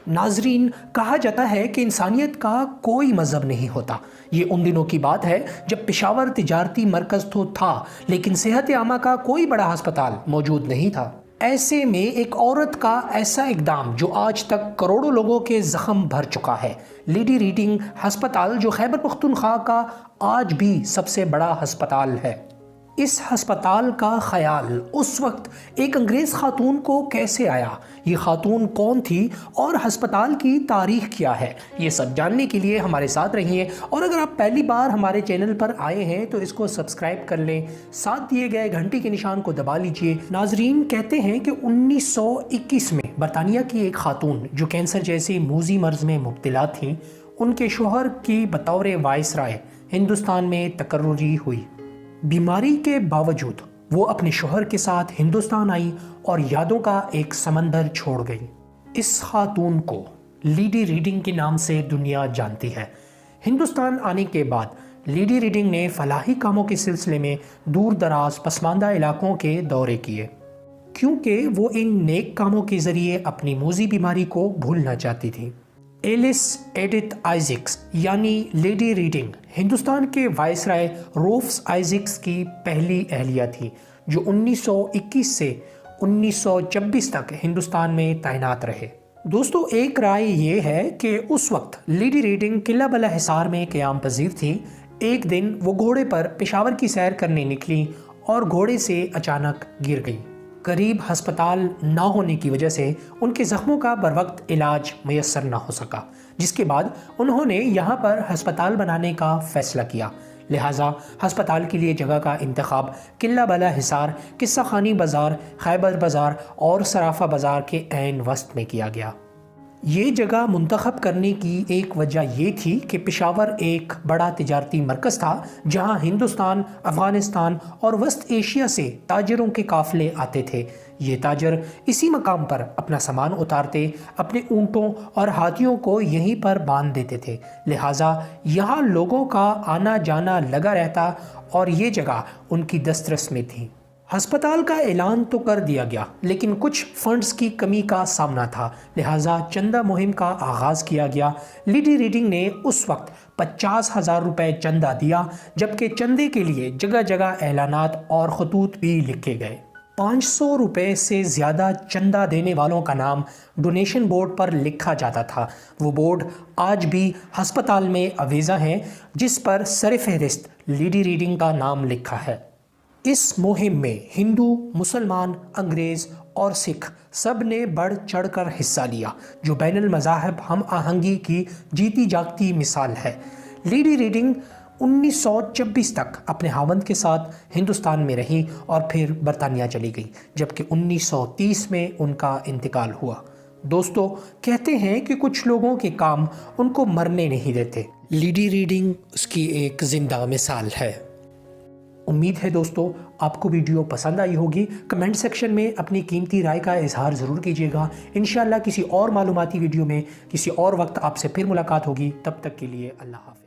ناظرین، کہا جاتا ہے کہ انسانیت کا کوئی مذہب نہیں ہوتا۔ یہ ان دنوں کی بات ہے جب پشاور تجارتی مرکز تو تھا، لیکن صحت عامہ کا کوئی بڑا ہسپتال موجود نہیں تھا۔ ایسے میں ایک عورت کا ایسا اقدام جو آج تک کروڑوں لوگوں کے زخم بھر چکا ہے۔ لیڈی ریڈنگ ہسپتال، جو خیبر پختونخوا کا آج بھی سب سے بڑا ہسپتال ہے۔ اس ہسپتال کا خیال اس وقت ایک انگریز خاتون کو کیسے آیا، یہ خاتون کون تھی اور ہسپتال کی تاریخ کیا ہے، یہ سب جاننے کے لیے ہمارے ساتھ رہیے۔ اور اگر آپ پہلی بار ہمارے چینل پر آئے ہیں تو اس کو سبسکرائب کر لیں، ساتھ دیے گئے گھنٹی کے نشان کو دبا لیجئے۔ ناظرین، کہتے ہیں کہ 1921 میں برطانیہ کی ایک خاتون جو کینسر جیسے موذی مرض میں مبتلا تھیں، ان کے شوہر کی بطور وائسرائے ہندوستان میں تقرری ہوئی۔ بیماری کے باوجود وہ اپنے شوہر کے ساتھ ہندوستان آئی اور یادوں کا ایک سمندر چھوڑ گئی۔ اس خاتون کو لیڈی ریڈنگ کے نام سے دنیا جانتی ہے۔ ہندوستان آنے کے بعد لیڈی ریڈنگ نے فلاحی کاموں کے سلسلے میں دور دراز پسماندہ علاقوں کے دورے کیے، کیونکہ وہ ان نیک کاموں کے ذریعے اپنی موذی بیماری کو بھولنا چاہتی تھی۔ ایلس ایڈتھ آئزکس یعنی لیڈی ریڈنگ ہندوستان کے وائسرائے روفس آئزکس کی پہلی اہلیہ تھی، جو 1921 سے 1926 تک ہندوستان میں تعینات رہے۔ دوستو، ایک رائے یہ ہے کہ اس وقت لیڈی ریڈنگ قلعہ بلح حصار میں قیام پذیر تھی۔ ایک دن وہ گھوڑے پر پشاور کی سیر کرنے نکلی اور گھوڑے سے اچانک گر گئی۔ قریب ہسپتال نہ ہونے کی وجہ سے ان کے زخموں کا بروقت علاج میسر نہ ہو سکا، جس کے بعد انہوں نے یہاں پر ہسپتال بنانے کا فیصلہ کیا۔ لہٰذا ہسپتال کے لیے جگہ کا انتخاب قلعہ بلح حصار، قصہ خانی بازار، خیبر بازار اور صرافہ بازار کے عین وسط میں کیا گیا۔ یہ جگہ منتخب کرنے کی ایک وجہ یہ تھی کہ پشاور ایک بڑا تجارتی مرکز تھا، جہاں ہندوستان، افغانستان اور وسط ایشیا سے تاجروں کے قافلے آتے تھے۔ یہ تاجر اسی مقام پر اپنا سامان اتارتے، اپنے اونٹوں اور ہاتھیوں کو یہیں پر باندھ دیتے تھے، لہٰذا یہاں لوگوں کا آنا جانا لگا رہتا اور یہ جگہ ان کی دسترس میں تھی۔ ہسپتال کا اعلان تو کر دیا گیا، لیکن کچھ فنڈز کی کمی کا سامنا تھا، لہٰذا چندہ مہم کا آغاز کیا گیا۔ لیڈی ریڈنگ نے اس وقت 50,000 روپے چندہ دیا، جبکہ چندے کے لیے جگہ جگہ اعلانات اور خطوط بھی لکھے گئے۔ 500 روپے سے زیادہ چندہ دینے والوں کا نام ڈونیشن بورڈ پر لکھا جاتا تھا۔ وہ بورڈ آج بھی ہسپتال میں آویزاں ہیں، جس پر سر فہرست لیڈی ریڈنگ کا نام لکھا ہے۔ اس مہم میں ہندو، مسلمان، انگریز اور سکھ سب نے بڑھ چڑھ کر حصہ لیا، جو بین المذاہب ہم آہنگی کی جیتی جاگتی مثال ہے۔ لیڈی ریڈنگ 1926 تک اپنے خاوند کے ساتھ ہندوستان میں رہی اور پھر برطانیہ چلی گئی، جبکہ 1930 میں ان کا انتقال ہوا۔ دوستو، کہتے ہیں کہ کچھ لوگوں کے کام ان کو مرنے نہیں دیتے۔ لیڈی ریڈنگ اس کی ایک زندہ مثال ہے۔ امید ہے دوستو آپ کو ویڈیو پسند آئی ہوگی۔ کمنٹ سیکشن میں اپنی قیمتی رائے کا اظہار ضرور کیجیے گا۔ انشاءاللہ کسی اور معلوماتی ویڈیو میں کسی اور وقت آپ سے پھر ملاقات ہوگی۔ تب تک کے لیے اللہ حافظ۔